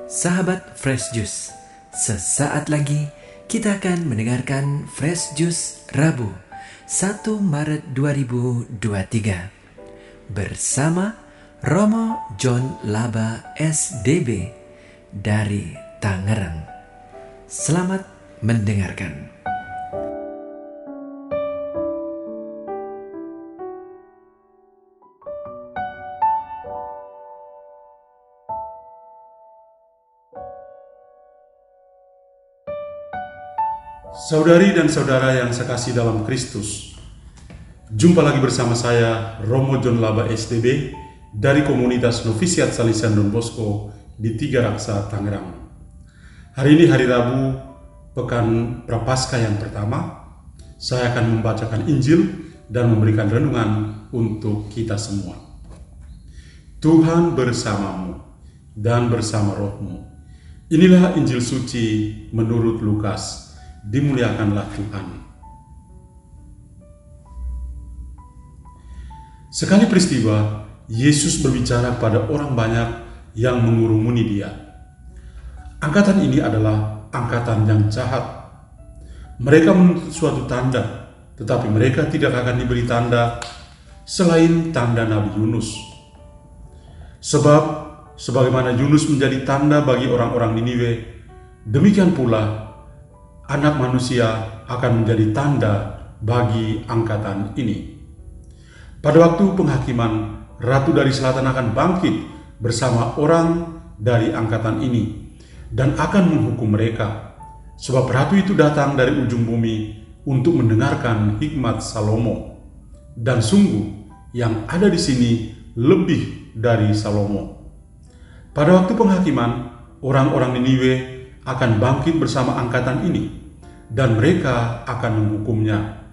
Sahabat Fresh Juice, sesaat lagi kita akan mendengarkan Fresh Juice Rabu 1 Maret 2023 bersama Romo John Laba SDB dari Tangerang. Selamat mendengarkan. Saudari dan saudara yang saya kasih dalam Kristus, jumpa lagi bersama saya Romo John Laba SDB dari komunitas Novisiat Salesian Don Bosco di Tiga Raksa, Tangerang. Hari ini hari Rabu, pekan Prapaskah yang pertama. Saya akan membacakan Injil dan memberikan renungan untuk kita semua. Tuhan bersamamu dan bersama rohmu. Inilah Injil suci menurut Lukas. Dimuliakanlah Tuhan. Sekali peristiwa, Yesus berbicara kepada orang banyak yang mengurumuni dia. Angkatan ini adalah angkatan yang jahat. Mereka menuntut suatu tanda, tetapi mereka tidak akan diberi tanda selain tanda Nabi Yunus. Sebab, sebagaimana Yunus menjadi tanda bagi orang-orang Niniwe, demikian pula Anak manusia akan menjadi tanda bagi angkatan ini. Pada waktu penghakiman, Ratu dari Selatan akan bangkit bersama orang dari angkatan ini dan akan menghukum mereka. Sebab Ratu itu datang dari ujung bumi untuk mendengarkan hikmat Salomo. Dan sungguh yang ada di sini lebih dari Salomo. Pada waktu penghakiman, orang-orang Niniwe akan bangkit bersama angkatan ini, dan mereka akan menghukumnya.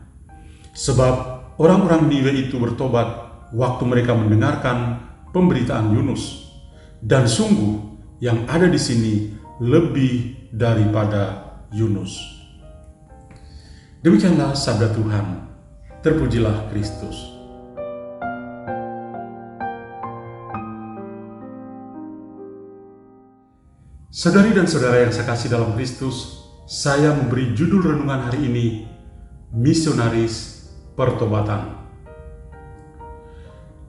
Sebab orang-orang Niniwe itu bertobat waktu mereka mendengarkan pemberitaan Yunus, dan sungguh yang ada di sini lebih daripada Yunus. Demikianlah sabda Tuhan. Terpujilah Kristus. Saudari dan saudara yang saya kasih dalam Kristus, saya memberi judul renungan hari ini, Misionaris Pertobatan.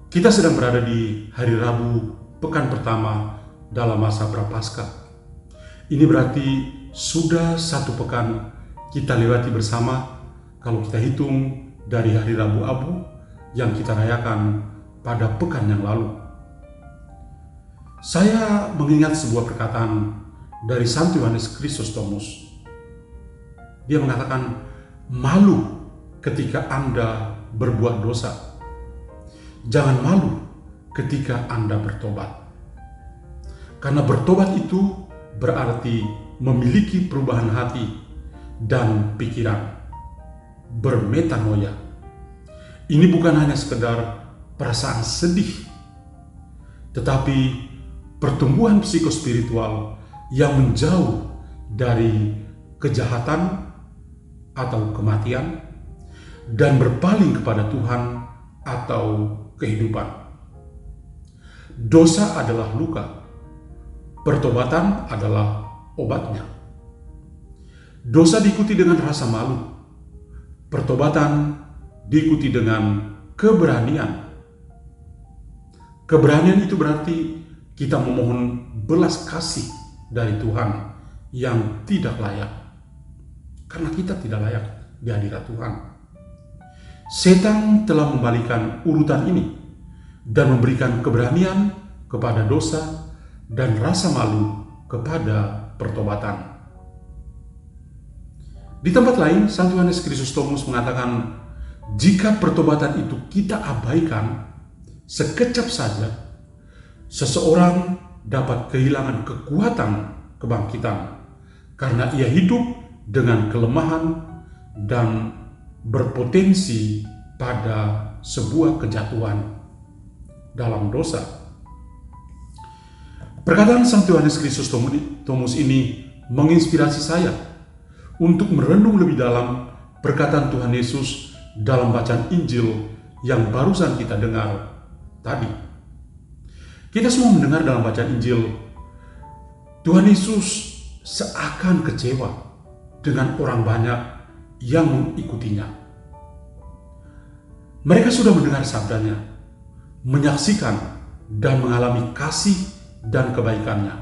Kita sedang berada di hari Rabu, pekan pertama dalam masa Prapaskah. Ini berarti sudah satu pekan kita lewati bersama kalau kita hitung dari hari Rabu Abu yang kita rayakan pada pekan yang lalu. Saya mengingat sebuah perkataan dari Santo Yohanes Chrysostomus. Dia mengatakan, malu ketika Anda berbuat dosa. Jangan malu ketika Anda bertobat. Karena bertobat itu berarti memiliki perubahan hati dan pikiran. Bermetanoia. Ini bukan hanya sekedar perasaan sedih, tetapi pertumbuhan psikospiritual yang menjauh dari kejahatan atau kematian dan berpaling kepada Tuhan atau kehidupan. Dosa adalah luka, pertobatan adalah obatnya. Dosa diikuti dengan rasa malu, pertobatan diikuti dengan keberanian. Keberanian itu berarti kita memohon belas kasih dari Tuhan yang tidak layak. Karena kita tidak layak di hadirat Tuhan. Setan telah membalikan urutan ini dan memberikan keberanian kepada dosa dan rasa malu kepada pertobatan. Di tempat lain, Santo Yohanes Chrysostomus mengatakan, jika pertobatan itu kita abaikan, sekejap saja seseorang dapat kehilangan kekuatan kebangkitan karena ia hidup dengan kelemahan dan berpotensi pada sebuah kejatuhan dalam dosa. Perkataan Santo Yohanes Chrysostomus ini menginspirasi saya untuk merenung lebih dalam perkataan Tuhan Yesus dalam bacaan Injil yang barusan kita dengar tadi. Kita semua mendengar dalam bacaan Injil Tuhan Yesus seakan kecewa dengan orang banyak yang mengikutinya. Mereka sudah mendengar sabdanya, menyaksikan dan mengalami kasih dan kebaikannya.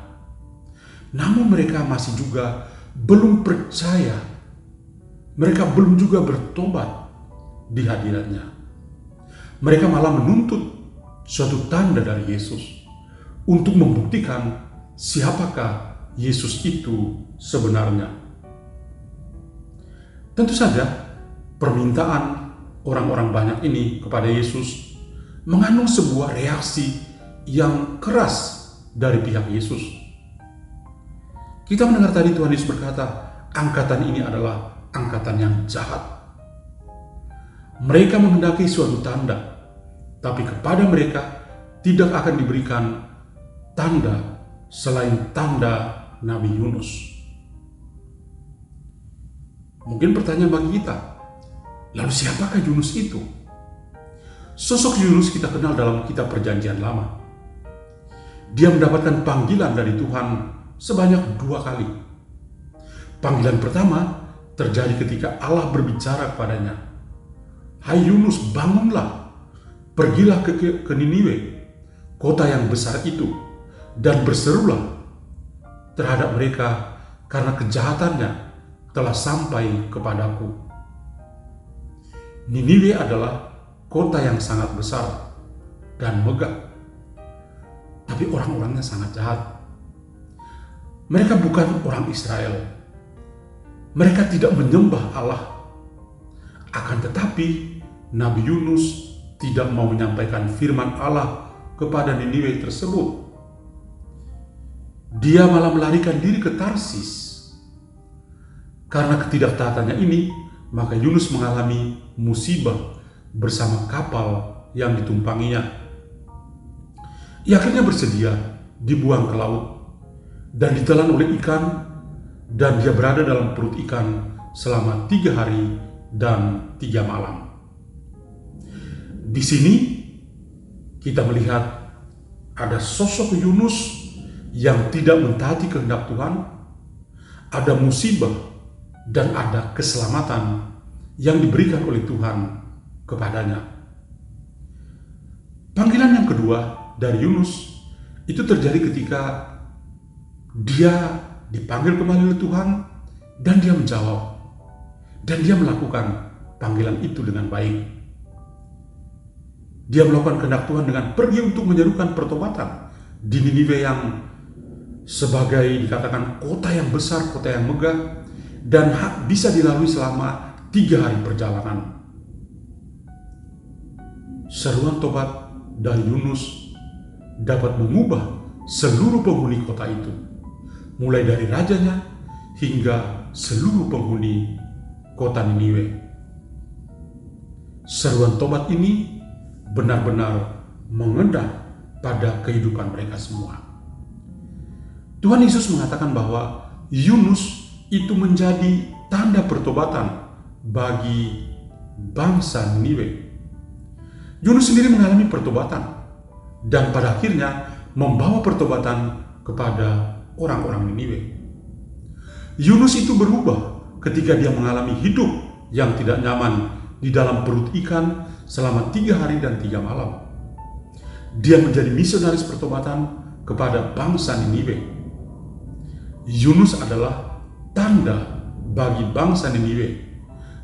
Namun mereka masih juga belum percaya. Mereka belum juga bertobat di hadiratnya. Mereka malah menuntut suatu tanda dari Yesus untuk membuktikan siapakah Yesus itu sebenarnya. Tentu saja permintaan orang-orang banyak ini kepada Yesus mengandung sebuah reaksi yang keras dari pihak Yesus. Kita mendengar tadi Tuhan Yesus berkata, angkatan ini adalah angkatan yang jahat. Mereka menghendaki suatu tanda, tapi kepada mereka tidak akan diberikan tanda selain tanda Nabi Yunus. Mungkin pertanyaan bagi kita, lalu siapakah Yunus itu? Sosok Yunus kita kenal dalam kitab Perjanjian Lama. Dia mendapatkan panggilan dari Tuhan sebanyak 2 kali. Panggilan pertama terjadi ketika Allah berbicara kepadanya, "Hai Yunus, bangunlah, pergilah ke Niniwe, kota yang besar itu, dan berserulah terhadap mereka karena kejahatannya telah sampai kepadaku." Niniwe adalah kota yang sangat besar dan megah, tapi orang-orangnya sangat jahat. Mereka bukan orang Israel. Mereka tidak menyembah Allah. Akan tetapi Nabi Yunus tidak mau menyampaikan firman Allah kepada Niniwe tersebut. Dia malah melarikan diri ke Tarsis. Karena ketidaktaatannya ini, maka Yunus mengalami musibah bersama kapal yang ditumpanginya. Ia akhirnya bersedia dibuang ke laut dan ditelan oleh ikan, dan dia berada dalam perut ikan selama 3 hari dan 3 malam. Di sini kita melihat ada sosok Yunus yang tidak mentaati kehendak Tuhan, ada musibah dan ada keselamatan yang diberikan oleh Tuhan kepadanya. Panggilan yang kedua dari Yunus itu terjadi ketika dia dipanggil kembali oleh Tuhan dan dia menjawab dan dia melakukan panggilan itu dengan baik. Dia melakukan kehendak Tuhan dengan pergi untuk menyerukan pertobatan di Niniwe yang sebagai dikatakan kota yang besar, kota yang megah, dan bisa dilalui selama 3 hari perjalanan. Seruan tobat dari Yunus dapat mengubah seluruh penghuni kota itu, mulai dari rajanya hingga seluruh penghuni kota Niniwe. Seruan tobat ini benar-benar mengena pada kehidupan mereka semua. Tuhan Yesus mengatakan bahwa Yunus itu menjadi tanda pertobatan bagi bangsa Niniwe. Yunus sendiri mengalami pertobatan dan pada akhirnya membawa pertobatan kepada orang-orang Niniwe. Yunus itu berubah ketika dia mengalami hidup yang tidak nyaman di dalam perut ikan selama 3 hari dan 3 malam. Dia menjadi misionaris pertobatan kepada bangsa Niniwe. Yunus adalah tanda bagi bangsa Niniwe.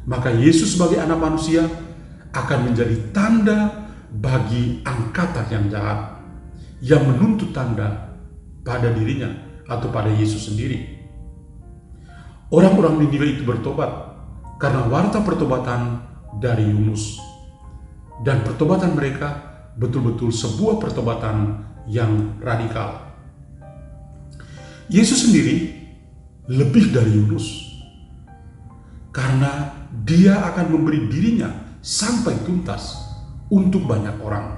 Maka Yesus sebagai anak manusia akan menjadi tanda bagi angkatan yang jahat, yang menuntut tanda pada dirinya atau pada Yesus sendiri. Orang-orang Niniwe itu bertobat karena warta pertobatan dari Yunus. Dan pertobatan mereka betul-betul sebuah pertobatan yang radikal. Yesus sendiri lebih dari Yunus, karena dia akan memberi dirinya sampai tuntas untuk banyak orang.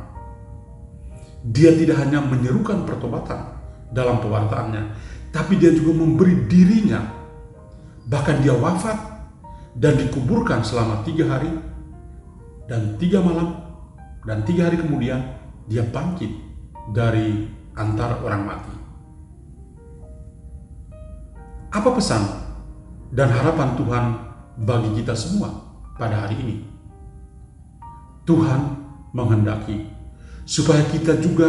Dia tidak hanya menyerukan pertobatan dalam pewartaannya, tapi dia juga memberi dirinya. Bahkan dia wafat dan dikuburkan selama 3 hari dan 3 malam, dan 3 hari kemudian dia bangkit dari antara orang mati. Apa pesan dan harapan Tuhan bagi kita semua pada hari ini? Tuhan menghendaki supaya kita juga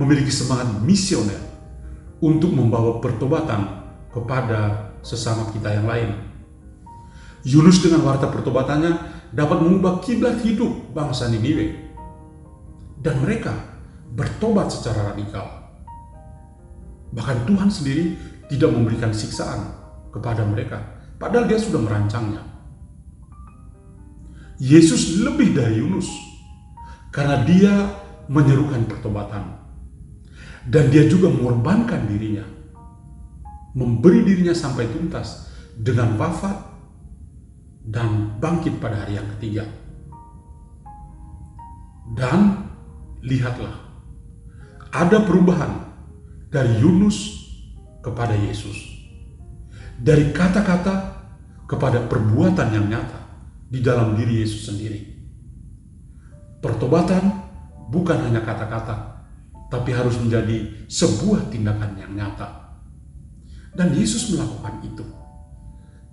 memiliki semangat misioner untuk membawa pertobatan kepada sesama kita yang lain. Yunus dengan warta pertobatannya dapat mengubah kiblat hidup bangsa Niniwe, dan mereka bertobat secara radikal. Bahkan Tuhan sendiri tidak memberikan siksaan kepada mereka, padahal Dia sudah merancangnya. Yesus lebih dari Yunus karena Dia menyerukan pertobatan, dan Dia juga mengorbankan dirinya, memberi dirinya sampai tuntas dengan wafat dan bangkit pada hari yang ketiga. Dan lihatlah, ada perubahan dari Yunus kepada Yesus, dari kata-kata kepada perbuatan yang nyata di dalam diri Yesus sendiri. Pertobatan bukan hanya kata-kata, tapi harus menjadi sebuah tindakan yang nyata. Dan Yesus melakukan itu.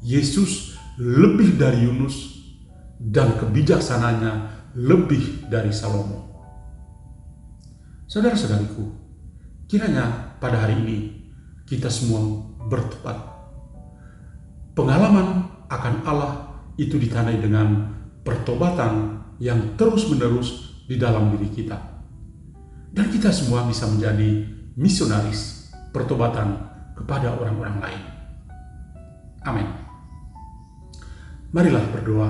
Yesus lebih dari Yunus, dan kebijaksananya lebih dari Salomo. Saudara-saudariku, kiranya pada hari ini kita semua bertobat. Pengalaman akan Allah itu ditandai dengan pertobatan yang terus-menerus di dalam diri kita. Dan kita semua bisa menjadi misionaris pertobatan kepada orang-orang lain. Amin. Marilah berdoa.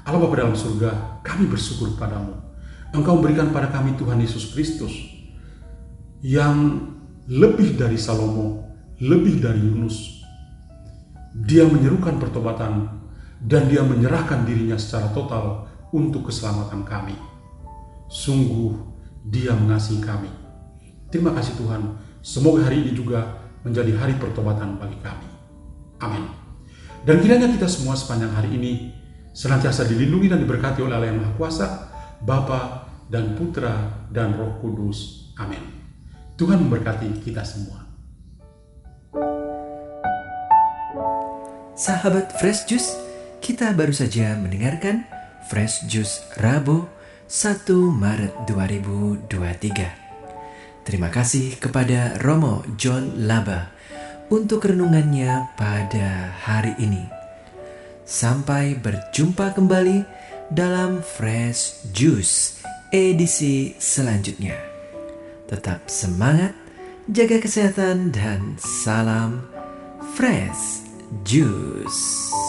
Allah Bapa dalam surga, kami bersyukur padamu. Engkau memberikan pada kami Tuhan Yesus Kristus yang lebih dari Salomo, lebih dari Yunus. Dia menyerukan pertobatan dan Dia menyerahkan dirinya secara total untuk keselamatan kami. Sungguh Dia mengasihi kami. Terima kasih Tuhan. Semoga hari ini juga menjadi hari pertobatan bagi kami. Amin. Dan kiranya kita semua sepanjang hari ini senantiasa dilindungi dan diberkati oleh Allah yang Maha Kuasa, Bapa dan Putra dan Roh Kudus. Amin. Tuhan memberkati kita semua. Sahabat Fresh Juice, kita baru saja mendengarkan Fresh Juice Rabu 1 Maret 2023. Terima kasih kepada Romo John Laba untuk renungannya pada hari ini. Sampai berjumpa kembali dalam Fresh Juice edisi selanjutnya. Tetap semangat, jaga kesehatan, dan salam Fresh Juice.